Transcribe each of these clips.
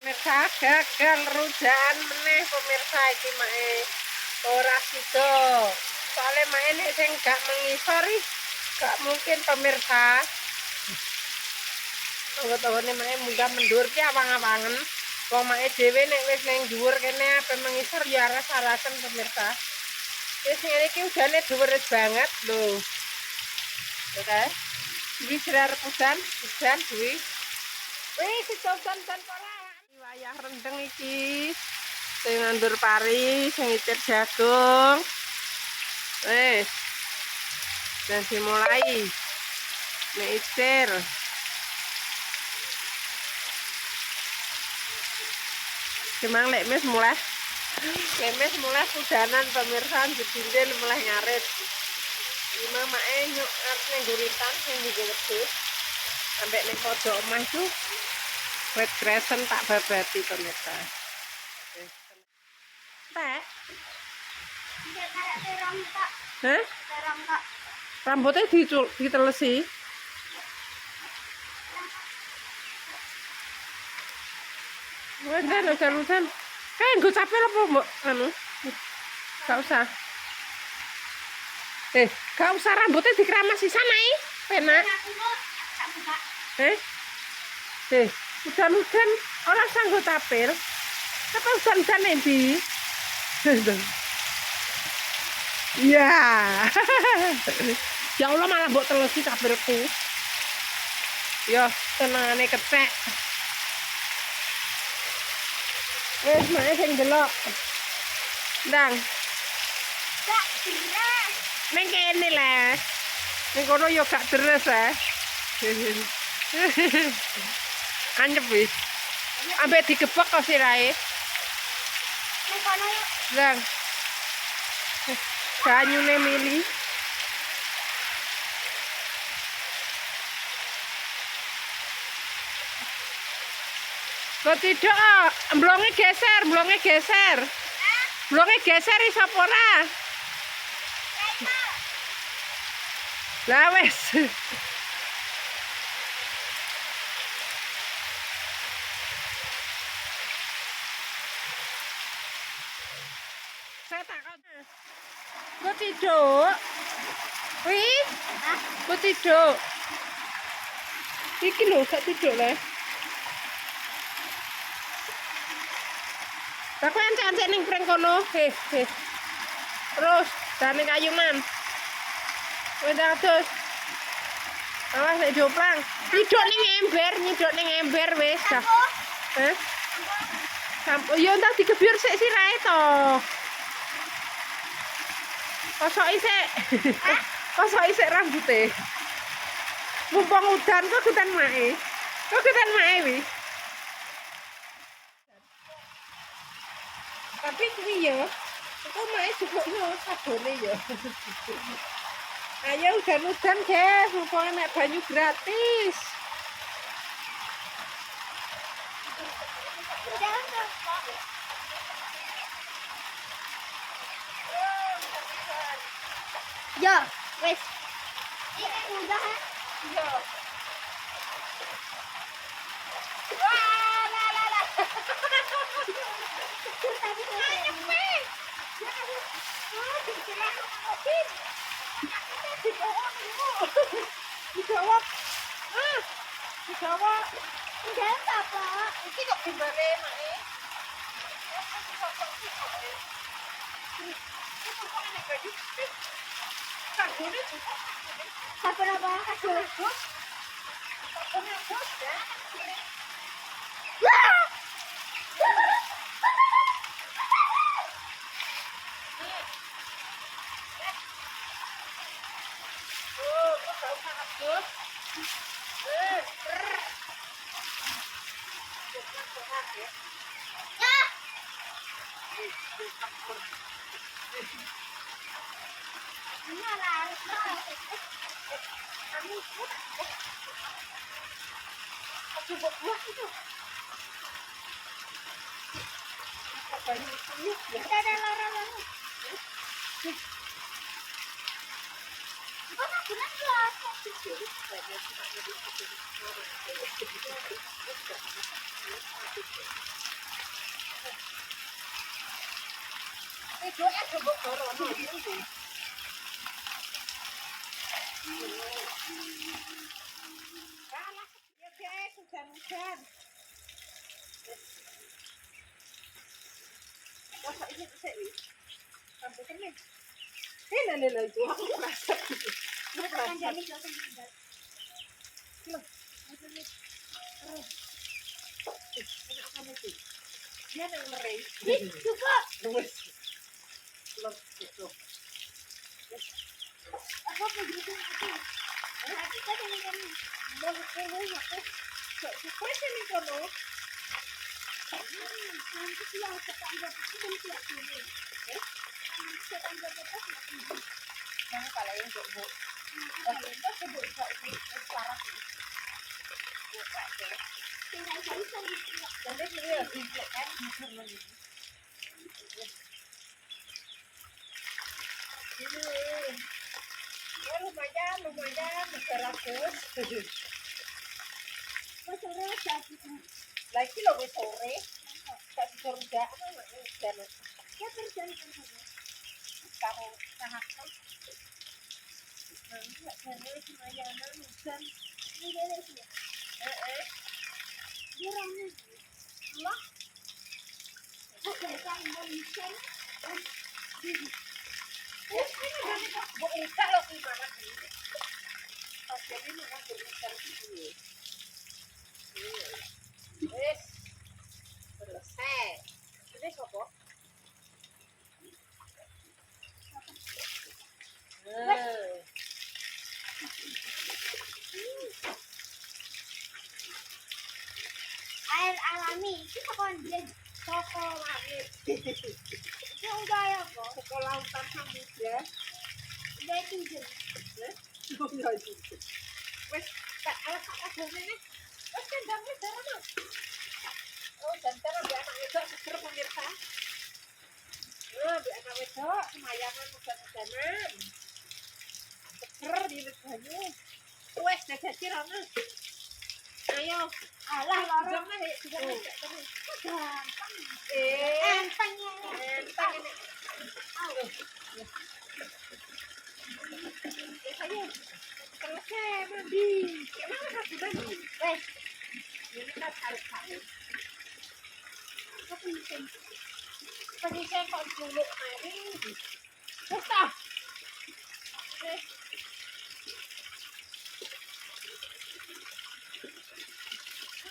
Pemirsa gagal rujaan meneh pemirsa iki mae ora sida. Soale mae nek sing gak mengisor gak mungkin pemirsa. Tonggo-tonggone mae munggah mendur ki awang-awangen. Wong mae dhewe nek wis ning dhuwur kene ape mengisor ya aras-arasen pemirsa. Wis ngene iki udane dhuwur banget lho. Oke. Iki jerar hujan kuwi. Wis hujan ora. Wayah rendeng iki sing nandur pari, sing ngitir jagung. Wis. Dan dimulai ngitir. Cemang lemes mulai. Lemes mulai hujanan pemirsa didindel mulai ngarit. Lima mae nyuk ning guritan sing nggo wedhus. Sampai ning pojok omah itu wet kresen tak babati pemirsa. Tek. Hah? Rambutnya ditelesi. Wes udan. Kayak gue capek apa mbok anu? Gak usah. Gak usah rambutnya dikeramasi sana penak. Hujan-hujan orang sanggup tapir. Apa hujan-hujan endi? Ya. Ya Allah malah mbok telesi tapirku. Ya, tenangane kecek. Wes mae sing delok. Ndang. Gak deres. Ning kene le. Ning kono yo gak deres Anyep wis. Ambek digebek kok sirahe. Ning kono yo. Ndang. Banyune mili. Kok tidak, blonge geser. Blonge geser iso apa ora? Lah wis. Saya takon. Kok tidak? Wih? Kok tidak? Iki lho, gak tidak le. Aku ancek-ancek ning preng kono. Terus dane kayunan. Wis terus. Awas nek joplang. Nyidok ning ember wis. Heh. Sampo yo entar digebyur sik sirahe to. Kosok isik rambute. Mumpung udan kok udan mae. Wi. Tapi kuwi ya, itu mae jupukno sabone ya. Ayo udan-udan, guys, mumpung enak banyu gratis. Ya, wes. Ini udah ya? Iya. Wah, la. Dijawab. Enggak apa. Iki kok gimbale mae. Sabun apa? Sabun. doa coba corona iki. Kalah ya guys, hujan-hujan. Masa ini sik iki. Sampai kene. Lele itu aku rasa. Makan jadi langsung tinggal. Loh, enak kan itu. Dia yang ngeri. Cukup. Wes. Loh, itu. Apa begitu itu? Kita dengan Mau ngomong aku. Kok sini kono? nanti dia tetangga itu kan tidak sini. Tetangga kita tidak. Nang kalau yang Bu. Tapi itu sebut ini parah. Buka deh. Tinggal saya sendiri. Jadi dia bijak kan jujur lagi. Ya lumayan beratus. Sore jadi. Lagi lo wis sore. Tak kerja apa hujan. Ya terjadi kan saja. Kamu sangat kan. Enggak jadi lumayan hujan. Ini dia sih. Dia ramai. Allah. Oke, saya mau misal. Buka lo gimana sih? Pas jadi makan berikar dulu. Wes selesai. Ini sopo? Air alami itu kondens. Sopo langit. Itu enggak ya kok. Sekolah lautan samudra. Udah tidur. Wes tak alas kabeh ini. Wes kendang wis darah. Oh, dan cara biar anak wedok seger pemirsa. Biar anak wedok semayangan hujan-hujanan. Seger di banyu. Wes jadi rono. Ayo, Alah loro. jangan Gampang. Eh, Entengnya. entang ini. Ayo, selesai mandi. Gimana aku mandi? Ini kan harus tahu. Apa penting? Pergi saya kok dulu hari. Susah.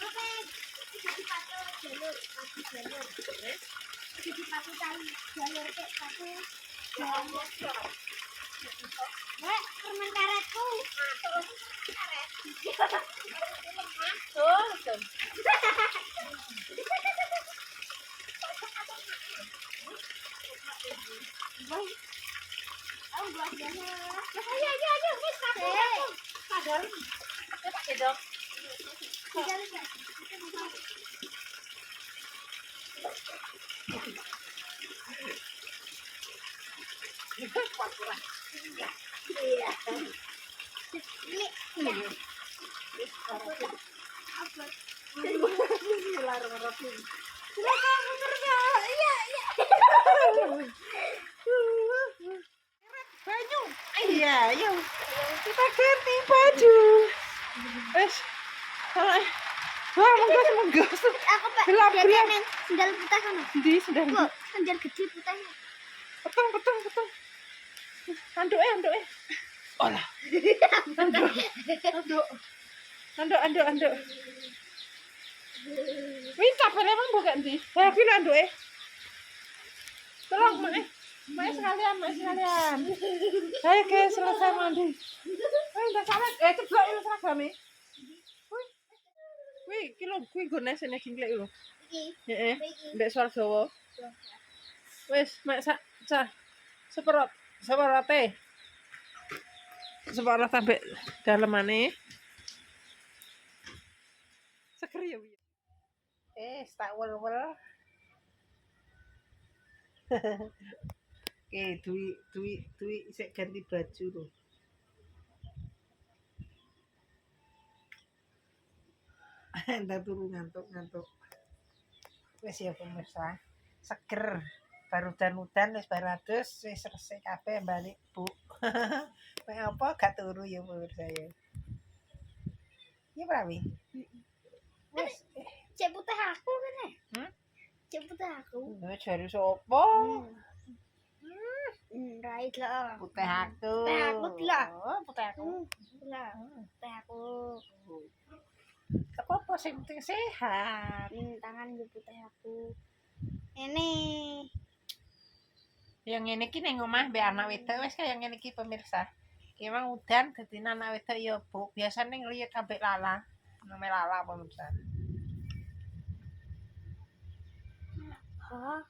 Apa? Jadi pakai jalur, pakai jalur. Jadi pakai tali jalur kayak pakai jalur. Wah, permen karetku. Karet. Masuk. Oh, buat jalur. Ayo, wis kabur. Sadar. Ya pakai dong. Jalur ya. Kuat kurang. Iya. Ini ya. Apa? Bismillahirrahmanirrahim. Silakan bener enggak? Iya, iya. Baju. Iya, yuk. Kita ganti baju. Wes. Wah, menggas. Aku Pak, Gelap, dia gelap. main sendal putih kan? Di sudah. Kok sendal gede putihnya? Peteng. Anduk. Olah. Anduk. Minta memang bukan sih. Tapi anduk Tolong, Mak sekalian. Ayo guys, selesai mandi. Udah salat. Ceblok itu seragame. Wih, kilo kuwi nggo nesene jingklek lho. Iki. Heeh. Iki. Ndek suara Jawa. Wis, mak seperote. Seperot sampai dalemane. Seger ya, Wi. Tak wel-wel. Oke, Dwi isek ganti baju tuh. Ndak turu ngantuk. Wis ya pemirsa. Seger. baru udan-udan wis baratus wis resik kabeh balik Bu. Mek apa gak turu ya pemirsa ya. Iya prawi. Wis Cek putih aku kan ya? Hmm? Cek putih aku. Jare sapa? Right lah. Putih aku. Putih aku lah. Oh, putih aku. Lah, putih aku. Gak apa-apa sing penting sehat. Tangan gue putih aku. Ini. Yang ngene iki ning omah mbek anak wedok wis kaya ngene iki pemirsa. Ki emang udan dadi anak wedok ya Bu. Biasane ngliyet ambek lala. Name lala pemirsa. Hah?